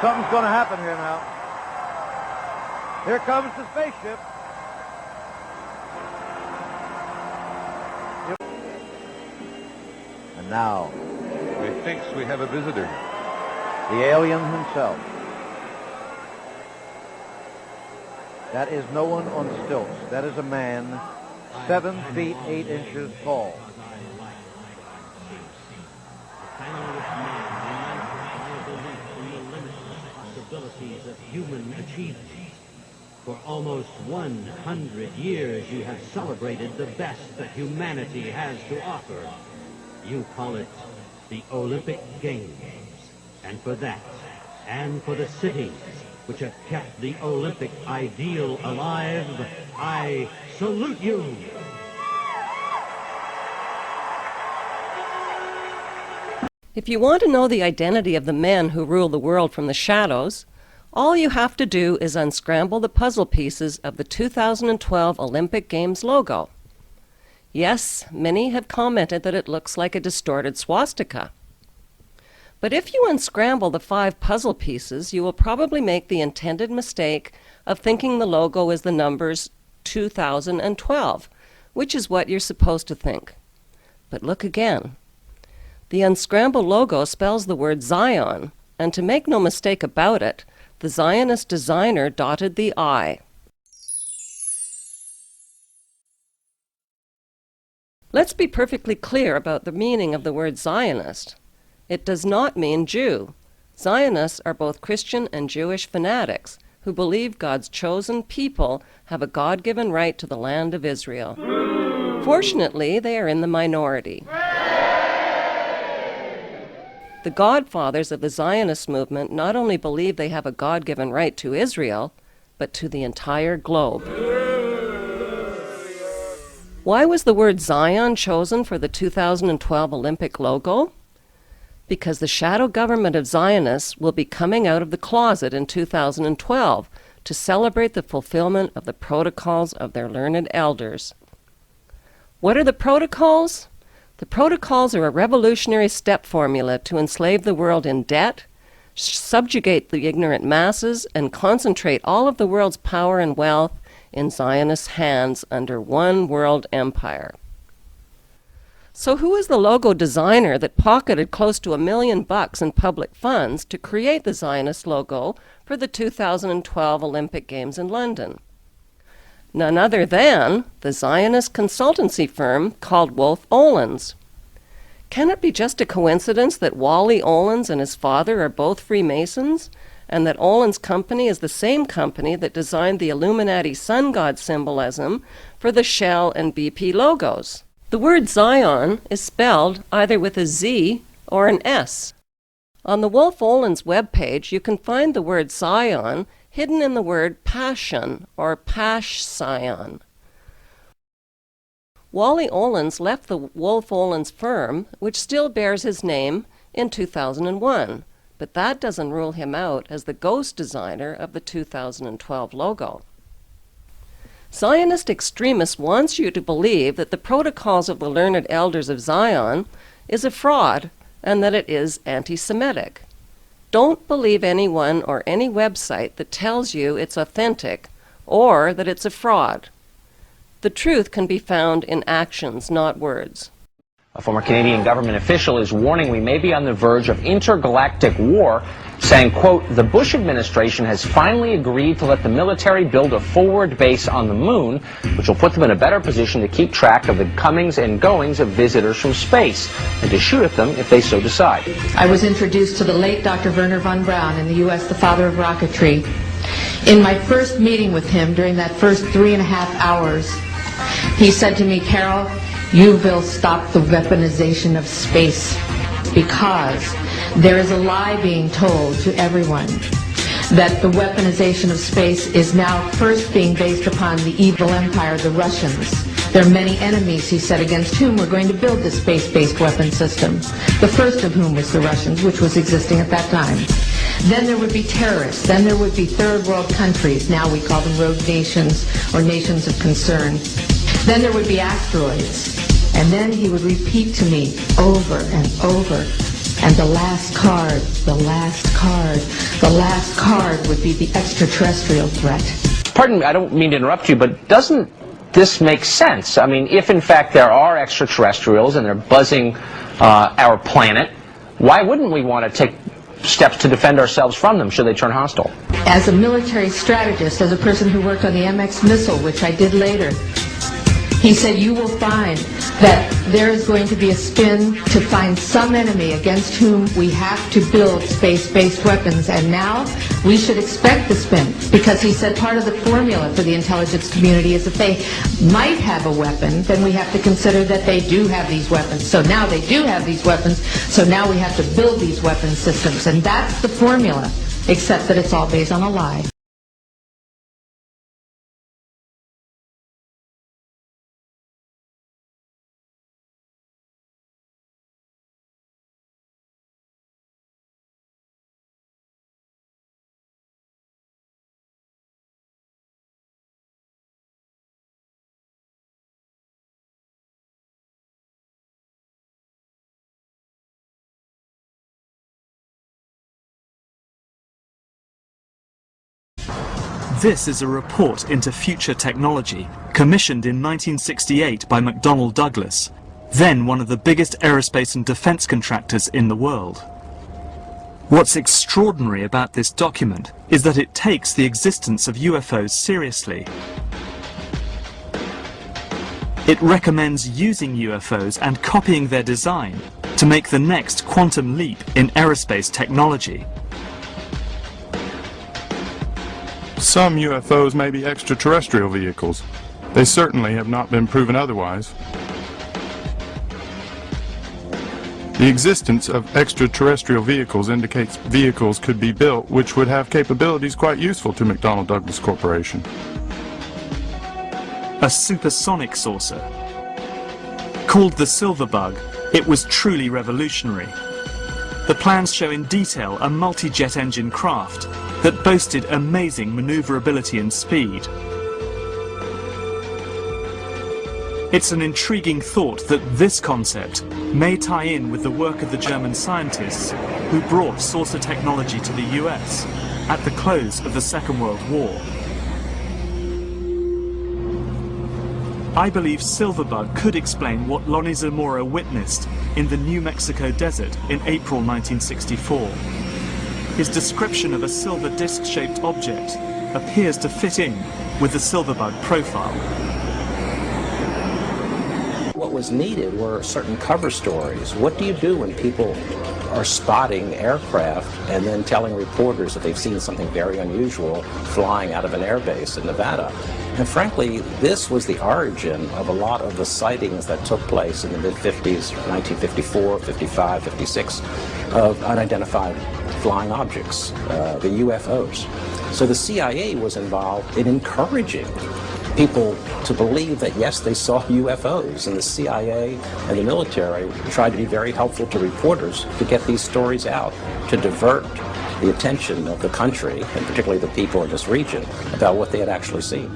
Something's going to happen here now. Here comes the spaceship. And now, methinks we have a visitor. the alien himself. That is no one on stilts. That is a man 7 feet 8 inches tall. Possibilities of human achievement. For almost 100 years you have celebrated the best that humanity has to offer. You call it the Olympic Games. And for that, and for the cities which have kept the Olympic ideal alive, I salute you. If you want to know the identity of the men who rule the world from the shadows, all you have to do is unscramble the puzzle pieces of the 2012 Olympic Games logo. Yes, many have commented that it looks like a distorted swastika. But if you unscramble the 5 puzzle pieces, you will probably make the intended mistake of thinking the logo is the numbers 2012, which is what you're supposed to think. But look again. The unscrambled logo spells the word Zion, and to make no mistake about it, the Zionist designer dotted the I. Let's be perfectly clear about the meaning of the word Zionist. It does not mean Jew. Zionists are both Christian and Jewish fanatics who believe God's chosen people have a God-given right to the land of Israel. Fortunately, they are in the minority. The godfathers of the Zionist movement not only believe they have a God-given right to Israel, but to the entire globe. Why was the word Zion chosen for the 2012 Olympic logo? Because the shadow government of Zionists will be coming out of the closet in 2012 to celebrate the fulfillment of the protocols of their learned elders. What are the protocols? The protocols are a revolutionary step formula to enslave the world in debt, subjugate the ignorant masses, and concentrate all of the world's power and wealth in Zionist hands under one world empire. So who is the logo designer that pocketed close to $1 million in public funds to create the Zionist logo for the 2012 Olympic Games in London? None other than the Zionist consultancy firm called Wolf Olins. Can it be just a coincidence that Wally Olins and his father are both Freemasons, and that Olins' company is the same company that designed the Illuminati sun god symbolism for the Shell and BP logos? The word Zion is spelled either with a Z or an S. On the Wolf Olins webpage, you can find the word Zion hidden in the word passion or Pash-Sion. Wally Olins left the Wolf Olins firm, which still bears his name, in 2001, but that doesn't rule him out as the ghost designer of the 2012 logo. Zionist extremists want you to believe that the protocols of the learned elders of Zion is a fraud and that it is anti-Semitic. Don't believe anyone or any website that tells you it's authentic or that it's a fraud. The truth can be found in actions, not words. A former Canadian government official is warning we may be on the verge of intergalactic war, saying, quote, the Bush administration has finally agreed to let the military build a forward base on the moon, which will put them in a better position to keep track of the comings and goings of visitors from space, and to shoot at them if they so decide. I was introduced to the late Dr. Wernher von Braun in the U.S., the father of rocketry. In my first meeting with him, during that first 3.5 hours, he said to me, Carol, you will stop the weaponization of space, because there is a lie being told to everyone that the weaponization of space is now first being based upon the evil empire, the Russians. There are many enemies, he said, against whom we're going to build this space-based weapon system, the first of whom was the Russians, which was existing at that time. Then there would be terrorists. Then there would be third world countries. Now we call them rogue nations or nations of concern. Then there would be asteroids. And then he would repeat to me over and over And the last card would be the extraterrestrial threat. Pardon me, I don't mean to interrupt you, but doesn't this make sense? I mean, if in fact there are extraterrestrials and they're buzzing our planet, why wouldn't we want to take steps to defend ourselves from them should they turn hostile? As a military strategist, as a person who worked on the MX missile, which I did later, he said, you will find that there is going to be a spin to find some enemy against whom we have to build space-based weapons. And now we should expect the spin, because he said part of the formula for the intelligence community is if they might have a weapon, then we have to consider that they do have these weapons. So now they do have these weapons, so now we have to build these weapon systems. And that's the formula, except that it's all based on a lie. This is a report into future technology, commissioned in 1968 by McDonnell Douglas, then one of the biggest aerospace and defense contractors in the world. What's extraordinary about this document is that it takes the existence of UFOs seriously. It recommends using UFOs and copying their design to make the next quantum leap in aerospace technology. Some UFOs may be extraterrestrial vehicles. They certainly have not been proven otherwise. The existence of extraterrestrial vehicles indicates vehicles could be built which would have capabilities quite useful to McDonnell Douglas Corporation. A supersonic saucer. Called the Silver Bug, it was truly revolutionary. The plans show in detail a multi-jet engine craft that boasted amazing maneuverability and speed. It's an intriguing thought that this concept may tie in with the work of the German scientists who brought saucer technology to the US at the close of the Second World War. I believe Silverbug could explain what Lonnie Zamora witnessed in the New Mexico desert in April 1964. His description of a silver disc-shaped object appears to fit in with the Silverbug profile. What was needed were certain cover stories. What do you do when people are spotting aircraft and then telling reporters that they've seen something very unusual flying out of an airbase in Nevada? And frankly, this was the origin of a lot of the sightings that took place in the mid-50s, 1954, 55, 56, of unidentified flying objects, the UFOs. So the CIA was involved in encouraging people to believe that, yes, they saw UFOs, and the CIA and the military tried to be very helpful to reporters to get these stories out, to divert the attention of the country, and particularly the people in this region, about what they had actually seen.